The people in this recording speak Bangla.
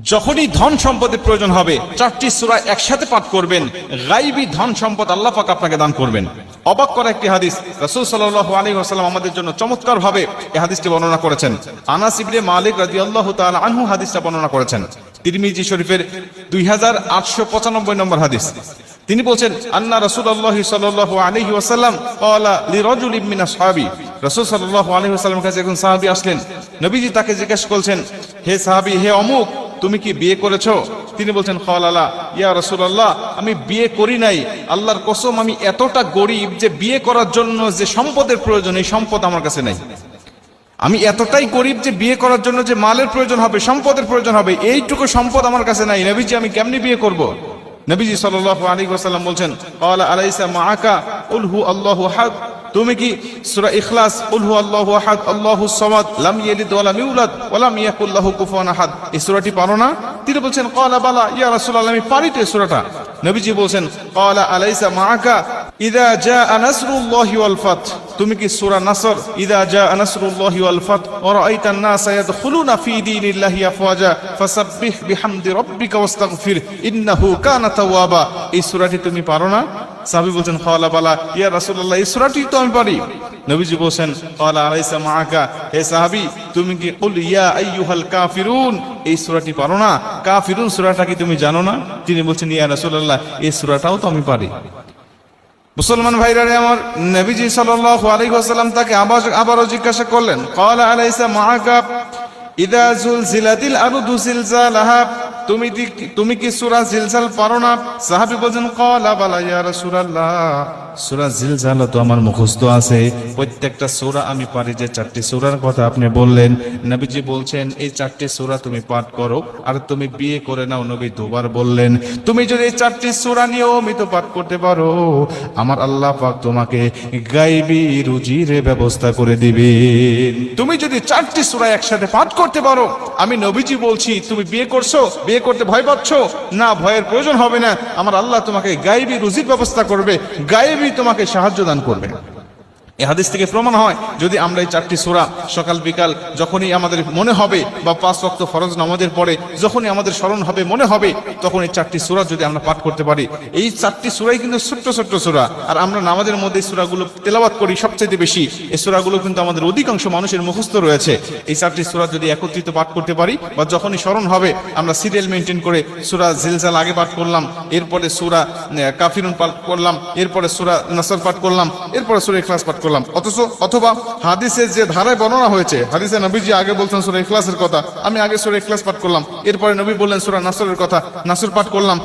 যখনই ধন সম্পদের প্রয়োজন হবে চারটি সূরা একসাথে পাঠ করবেন, গায়বী ধন সম্পদ আল্লাহ পাক আপনাকে দান করবেন। অবাক করা একটি হাদিস, রাসূল সাল্লাল্লাহু আলাইহি ওয়াসাল্লাম আমাদের জন্য চমৎকার ভাবে এই হাদিসটি বর্ণনা করেছেন। আনাস ইবনে মালিক রাদিয়াল্লাহু তাআলা আনহু হাদিসটা বর্ণনা করেছেন, তিরমিজি শরীফের 2895 নম্বর হাদিস। তিনি বলছেন, আন্না রাসূলুল্লাহ সাল্লাল্লাহু আলাইহি ওয়াসাল্লাম ক্বালা লিরাজুলিন মিন আসহাবি, রাসূল সাল্লাল্লাহু আলাইহি ওয়াসাল্লামের কাছে একজন সাহাবী আসলেন। নবীজি তাকে জিজ্ঞাসা করছেন, হে সাহাবী, হে অমুক, তুমি কি বিয়ে করেছো? তিনি বলছেন, ক্বালা ইয়া রাসূলুল্লাহ, আমি বিয়ে করি নাই। আল্লাহর কসম, আমি এতটা গরীব যে বিয়ে করার জন্য যে সম্পদের প্রয়োজন, এই সম্পদ আমার কাছে নাই। আমি এতটাই গরীব যে বিয়ে করার জন্য যে মালের প্রয়োজন হবে, সম্পদের প্রয়োজন হবে, এইটুকু সম্পদ আমার কাছে নাই। নবীজি, আমি কেমনে বিয়ে করব? নবীজি সাল্লাল্লাহু আলাইহি ওয়াসাল্লাম বলছেন, ক্বালা আলাইসা মাআকা কুল হু আল্লাহু আহাদ, তুমি কি সূরা ইখলাস কুল হু আল্লাহু আহাদ আল্লাহুস সামাদ লাম ইয়ালিদ ওয়া লাম ইউলাদ ওয়া লাম ইয়াকুল লাহু কুফুয়ান আহাদ, এই সূরাটি পারো না? তিনি বলছেন, ক্বালা বালা ইয়া রাসূলুল্লাহ, আমি পারি তো এই সূরাটা। নবীজি বলছেন, ক্বালা আলাইসা মাআকা ইযা জাআ নাসরুল্লাহি ওয়াল ফাত, তুমি কি সূরা নাসর ইযা জাআ নাসরুল্লাহি ওয়াল ফাত ওয়া রাআইতান নাসা ইয়াদখুলুনা ফি দীনিল্লাহি আফওয়াজা ফাসাব্বিহ বিহামদি রাব্বিকা ওয়াস্তাগফির ইন্নাহু কানা তাওয়াবা, এই সূরাটি তুমি পারো না? সাহাবী বলছেন, ক্বালা বালা ইয়া রাসূলুল্লাহ, এই সূরাটি তো আমি পারি। নবীজি বলছেন, ক্বালা আলাইসা মাআকা, হে সাহাবী, তুমি কি কুল ইয়া আইয়ুহাল কাফিরুন, এই সূরাটি পারো না? কাফিরুন সূরাটা কি তুমি জানো না? তিনি বলছেন, ইয়া রাসূলুল্লাহ, এই সূরাটাও তো আমি পারি। মুসলমান ভাইরা আমার, নবীজি সাল্লাল্লাহু আলাইহি ওয়াসাল্লাম তাকে আবারও জিজ্ঞাসা করলেন, ক্বালা আলাইসা মাআকা ইযা যুলজিলাতিল আরদু জিলজালাহা, তুমি কি সূরা জিলজাল পারো না? সাহাবী বলেন, ক্বালা বালা ইয়া রাসূলুল্লাহ, সূরা জিলজাল তো আমার মুখস্থ আছে, প্রত্যেকটা সূরা আমি পারি। যে চারটি সূরার কথা আপনি বললেন, নবীজি বলছেন এই চারটি সূরা তুমি পাঠ করো, আর তুমি বিয়ে করে নাও। নবী দুবার বললেন, তুমি যদি এই চারটি সূরা নিয়মিত পাঠ করতে পারো, আমার আল্লাহ পাক তোমাকে গায়বী রুজির ব্যবস্থা করে দিবেন। তুমি যদি চারটি সূরা একসাথে পাঠ করতে পারো, আমি নবীজি বলছি, তুমি বিয়ে করছো, বিয়ে করতে ভয় পাচ্ছ না, ভয়ের প্রয়োজন হবে না। আমার আল্লাহ তোমাকে গায়বী রুজির ব্যবস্থা করবে, গায়বী তোমাকে সাহায্য দান করবে। এই হাদিস থেকে প্রমাণ হয়, যদি আমরা এই চারটি সূরা সকাল বিকাল যখনই আমাদের মনে হবে, বা 5 ওয়াক্ত ফরজ নামাজের পরে যখনই আমাদের স্মরণ হবে, মনে হবে, তখন এই চারটি সূরা যদি আমরা পাঠ করতে পারি, এই চারটি সূরাই কিন্তু ছোট্ট ছোট্ট সূরা, আর আমরা নামাজের মধ্যে এই সূরাগুলো তেলাওয়াত করি সবচেয়ে বেশি। এই সূরাগুলো কিন্তু আমাদের অধিকাংশ মানুষের মুখস্থ রয়েছে। এই চারটি সূরা যদি একত্রিত পাঠ করতে পারি, বা যখনই স্মরণ হবে, আমরা সিরিয়াল মেনটেন করে সূরা জিলজাল আগে পাঠ করলাম, এরপরে সূরা কাফিরুন পাঠ করলাম, এরপরে সূরা নাসর পাঠ করলাম, এরপরে সূরা ইখলাস পাঠ করলাম। অথবা হাদিসের যে ধারায় বর্ণনা হয়েছে, হাদিসে নবীজি আগে বলছেন সূরা ইখলাসের কথা, আমি আগে সূরা ইখলাস পাঠ করলাম, এরপরে নবী বললেন সূরা নাসরের কথা, নাসর পাঠ করলাম।